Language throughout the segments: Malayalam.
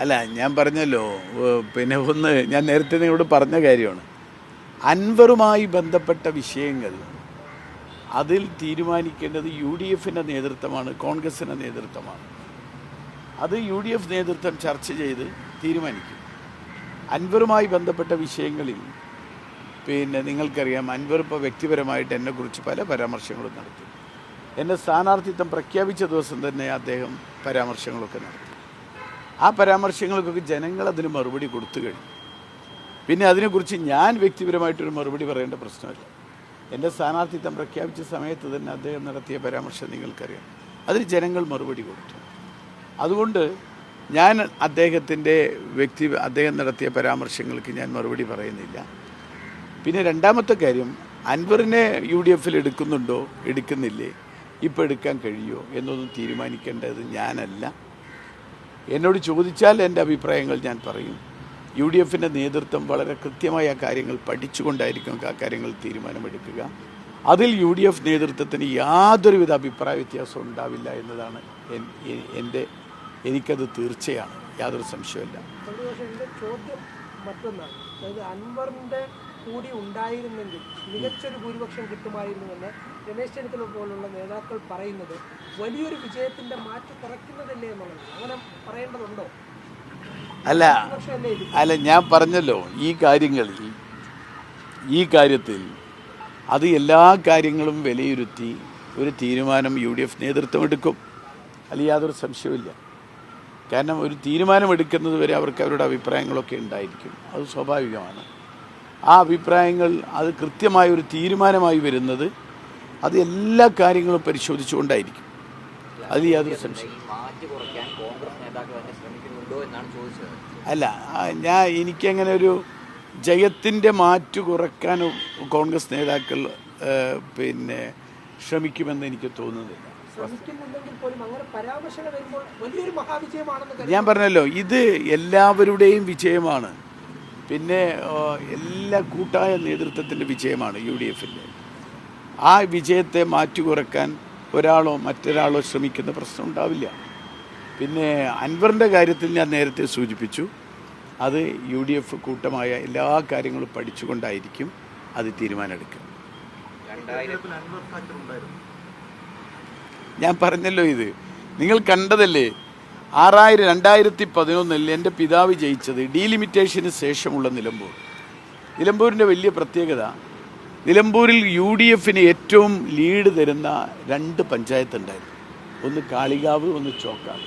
അല്ല, ഞാൻ പറഞ്ഞല്ലോ, പിന്നെ ഒന്ന് ഞാൻ നേരത്തെ നിങ്ങളോട് പറഞ്ഞ കാര്യമാണ്. അൻവറുമായി ബന്ധപ്പെട്ട വിഷയങ്ങൾ അതിൽ തീരുമാനിക്കേണ്ടത് യു ഡി എഫിൻ്റെ നേതൃത്വമാണ്, കോൺഗ്രസിൻ്റെ നേതൃത്വമാണ്. അത് യു ഡി എഫ് നേതൃത്വം ചർച്ച ചെയ്ത് തീരുമാനിക്കും. അൻവറുമായി ബന്ധപ്പെട്ട വിഷയങ്ങളിൽ പിന്നെ നിങ്ങൾക്കറിയാം, അൻവർ ഇപ്പോൾ വ്യക്തിപരമായിട്ട് എന്നെക്കുറിച്ച് പല പരാമർശങ്ങളും നടത്തി. എന്നെ സ്ഥാനാർത്ഥിത്വം പ്രഖ്യാപിച്ച ദിവസം തന്നെ അദ്ദേഹം പരാമർശങ്ങളൊക്കെ നടത്തി. ആ പരാമർശങ്ങൾക്കൊക്കെ ജനങ്ങൾ അതിന് മറുപടി കൊടുത്തു കഴിഞ്ഞു. പിന്നെ അതിനെക്കുറിച്ച് ഞാൻ വ്യക്തിപരമായിട്ടൊരു മറുപടി പറയേണ്ട പ്രശ്നമില്ല. എൻ്റെ സ്ഥാനാർത്ഥിത്വം പ്രഖ്യാപിച്ച സമയത്ത് തന്നെ അദ്ദേഹം നടത്തിയ പരാമർശം നിങ്ങൾക്കറിയാം. അതിന് ജനങ്ങൾ മറുപടി കൊടുത്തു. അതുകൊണ്ട് ഞാൻ അദ്ദേഹം നടത്തിയ പരാമർശങ്ങൾക്ക് ഞാൻ മറുപടി പറയുന്നില്ല. പിന്നെ രണ്ടാമത്തെ കാര്യം, അൻവറിനെ യു ഡി എഫിൽ എടുക്കുന്നുണ്ടോ എടുക്കുന്നില്ലേ, ഇപ്പോൾ എടുക്കാൻ കഴിയുമോ എന്നൊന്നും തീരുമാനിക്കേണ്ടത് ഞാനല്ല. എന്നോട് ചോദിച്ചാൽ എൻ്റെ അഭിപ്രായങ്ങൾ ഞാൻ പറയും. യു ഡി എഫിൻ്റെ നേതൃത്വം വളരെ കൃത്യമായ കാര്യങ്ങൾ പഠിച്ചുകൊണ്ടായിരിക്കും ആ കാര്യങ്ങൾ തീരുമാനമെടുക്കുക. അതിൽ യു ഡി എഫ് നേതൃത്വത്തിന് യാതൊരുവിധ അഭിപ്രായ വ്യത്യാസവും ഉണ്ടാവില്ല എന്നതാണ് എനിക്കത് തീർച്ചയാണ്, യാതൊരു സംശയമില്ല. ചോദ്യം മറ്റൊന്നാണ്, അതായത് അൻവറിൻ്റെ കൂടി ഉണ്ടായിരുന്നെങ്കിൽ മികച്ചൊരു ഭൂരിപക്ഷം കിട്ടുമായിരുന്നുവെന്ന് രമേശ് ചെന്നിത്തല പോലുള്ള നേതാക്കൾ പറയുന്നത് വലിയൊരു വിജയത്തിൻ്റെ മാറ്റ് കുറയ്ക്കുന്നതല്ലേ എന്നുള്ളത്. അങ്ങനെ പറയേണ്ടതുണ്ടോ? അല്ല, ഞാൻ പറഞ്ഞല്ലോ, ഈ കാര്യത്തിൽ അത് എല്ലാ കാര്യങ്ങളും വിലയിരുത്തി ഒരു തീരുമാനം യു ഡി എഫ് നേതൃത്വം എടുക്കും. അതിൽ യാതൊരു സംശയവുമില്ല. കാരണം ഒരു തീരുമാനമെടുക്കുന്നത് വരെ അവർക്ക് അവരുടെ അഭിപ്രായങ്ങളൊക്കെ ഉണ്ടായിരിക്കും, അത് സ്വാഭാവികമാണ്. ആ അഭിപ്രായങ്ങൾ അത് കൃത്യമായ ഒരു തീരുമാനമായി വരുന്നത് അത് എല്ലാ കാര്യങ്ങളും പരിശോധിച്ചുകൊണ്ടായിരിക്കും. അതിൽ യാതൊരു സംശയം അല്ല. എനിക്കങ്ങനെ ഒരു ജയത്തിൻ്റെ മാറ്റ് കുറയ്ക്കാൻ കോൺഗ്രസ് നേതാക്കൾ പിന്നെ ശ്രമിക്കുമെന്ന് എനിക്ക് തോന്നുന്നില്ല. ഞാൻ പറഞ്ഞല്ലോ, ഇത് എല്ലാവരുടെയും വിജയമാണ്. പിന്നെ എല്ലാ കൂട്ടായ നേതൃത്വത്തിൻ്റെ വിജയമാണ് യു ഡി എഫിൻ്റെ. ആ വിജയത്തെ മാറ്റി കുറയ്ക്കാൻ ഒരാളോ മറ്റൊരാളോ ശ്രമിക്കുന്ന പ്രശ്നം ഉണ്ടാവില്ല. പിന്നെ അൻവറിൻ്റെ കാര്യത്തിൽ ഞാൻ നേരത്തെ സൂചിപ്പിച്ചു, അത് യു ഡി എഫ് കൂട്ടമായ എല്ലാ കാര്യങ്ങളും പഠിച്ചുകൊണ്ടായിരിക്കും അത് തീരുമാനമെടുക്കുക. ഞാൻ പറഞ്ഞല്ലോ, ഇത് നിങ്ങൾ കണ്ടതല്ലേ. 2011 എൻ്റെ പിതാവ് ജയിച്ചത് ഡീലിമിറ്റേഷന് ശേഷമുള്ള നിലമ്പൂരിൻ്റെ വലിയ പ്രത്യേകത, നിലമ്പൂരിൽ യു ഡി എഫിന് ഏറ്റവും ലീഡ് തരുന്ന 2 പഞ്ചായത്ത് ഉണ്ടായിരുന്നു. ഒന്ന് കാളികാവ്, ഒന്ന് ചോക്കാവ്.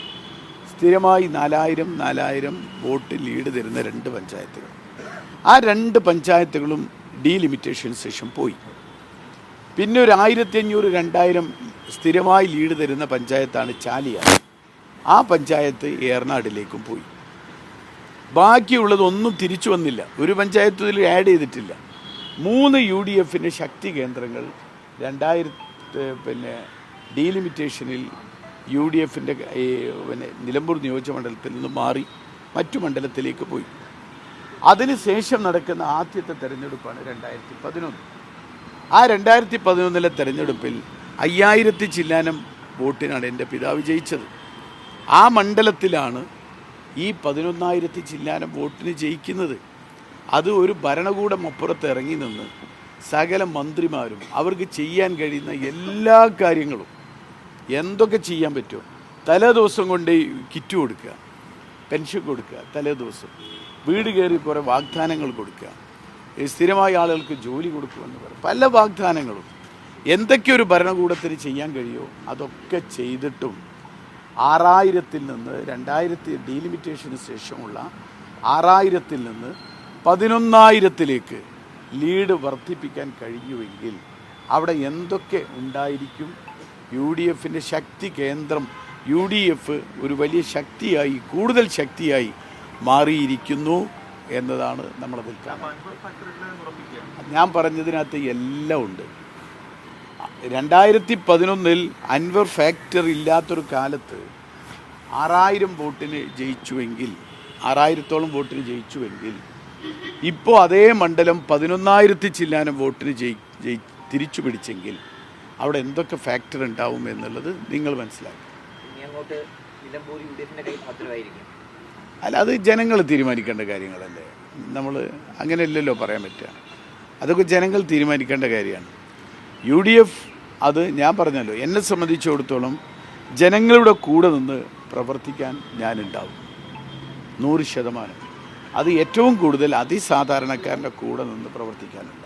സ്ഥിരമായി 4000 വോട്ട് ലീഡ് തരുന്ന 2 പഞ്ചായത്തുകൾ. ആ 2 പഞ്ചായത്തുകളും ഡീലിമിറ്റേഷന് ശേഷം പോയി. പിന്നെ ഒരു 1500-2000 സ്ഥിരമായി ലീഡ് തരുന്ന പഞ്ചായത്താണ് ചാലിയാർ. ആ പഞ്ചായത്ത് ഏറനാടിലേക്കും പോയി. ബാക്കിയുള്ളതൊന്നും തിരിച്ചു വന്നില്ല. ഒരു പഞ്ചായത്ത് ഇതിൽ ആഡ് ചെയ്തിട്ടില്ല. 3 യു ഡി എഫിൻ്റെ ശക്തി കേന്ദ്രങ്ങൾ 2000 ഡീലിമിറ്റേഷനിൽ യു ഡി എഫിൻ്റെ നിലമ്പൂർ നിയോജകമണ്ഡലത്തിൽ നിന്ന് മാറി മറ്റു മണ്ഡലത്തിലേക്ക് പോയി. അതിനുശേഷം നടക്കുന്ന ആദ്യത്തെ തെരഞ്ഞെടുപ്പാണ് 2011. ആ 2011 തെരഞ്ഞെടുപ്പിൽ 5000 ചില്ലാനം വോട്ടിനാണ് എൻ്റെ പിതാവ് ജയിച്ചത്. ആ മണ്ഡലത്തിലാണ് ഈ 11,000 ചില്ലാനം വോട്ടിന് ജയിക്കുന്നത്. അത് ഒരു ഭരണകൂടം അപ്പുറത്ത് ഇറങ്ങി നിന്ന് സകല മന്ത്രിമാരും അവർക്ക് ചെയ്യാൻ കഴിയുന്ന എല്ലാ കാര്യങ്ങളും എന്തൊക്കെ ചെയ്യാൻ പറ്റുമോ, തലേദിവസം കൊണ്ട് കിറ്റ് കൊടുക്കുക, പെൻഷൻ കൊടുക്കുക, തലേദിവസം വീട് കയറി കുറേ വാഗ്ദാനങ്ങൾ കൊടുക്കുക, സ്ഥിരമായ ആളുകൾക്ക് ജോലി കൊടുക്കുമെന്ന് പറയും, പല വാഗ്ദാനങ്ങളും. എന്തൊക്കെ ഒരു ഭരണകൂടത്തിന് ചെയ്യാൻ കഴിയുമോ അതൊക്കെ ചെയ്തിട്ടും 6000 നിന്ന് 2000 ഡീലിമിറ്റേഷന് ശേഷമുള്ള 6000 നിന്ന് 11,000 ലീഡ് വർദ്ധിപ്പിക്കാൻ കഴിഞ്ഞുവെങ്കിൽ അവിടെ എന്തൊക്കെ ഉണ്ടായിരിക്കും. യു ഡി എഫിൻ്റെ ശക്തി കേന്ദ്രം, യു ഡി എഫ് ഒരു വലിയ ശക്തിയായി, കൂടുതൽ ശക്തിയായി മാറിയിരിക്കുന്നു എന്നതാണ് നമ്മളതിൽ കാണുന്നത്. ഞാൻ പറഞ്ഞതിനകത്ത് എല്ലാം ഉണ്ട്. 2011 അൻവർ ഫാക്ടർ ഇല്ലാത്തൊരു കാലത്ത് 6000 വോട്ടിന് ജയിച്ചുവെങ്കിൽ, 6000-ഓളം വോട്ടിന് ജയിച്ചുവെങ്കിൽ, ഇപ്പോൾ അതേ മണ്ഡലം 11,000 ചില്ലാനം വോട്ടിന് തിരിച്ചു പിടിച്ചെങ്കിൽ അവിടെ എന്തൊക്കെ ഫാക്ടർ ഉണ്ടാവും എന്നുള്ളത് നിങ്ങൾ മനസ്സിലാക്കി. അല്ല, അത് ജനങ്ങൾ തീരുമാനിക്കേണ്ട കാര്യങ്ങളല്ലേ. നമ്മൾ അങ്ങനെയല്ലല്ലോ പറയാൻ പറ്റുക. അതൊക്കെ ജനങ്ങൾ തീരുമാനിക്കേണ്ട കാര്യമാണ്. UDF അത് ഞാൻ പറഞ്ഞല്ലോ, എന്നെ സംബന്ധിച്ചിടത്തോളം ജനങ്ങളുടെ കൂടെ നിന്ന് പ്രവർത്തിക്കാൻ ഞാനുണ്ടാവും 100%. അത് ഏറ്റവും കൂടുതൽ അതിസാധാരണക്കാരൻ്റെ കൂടെ നിന്ന് പ്രവർത്തിക്കാനുണ്ട്.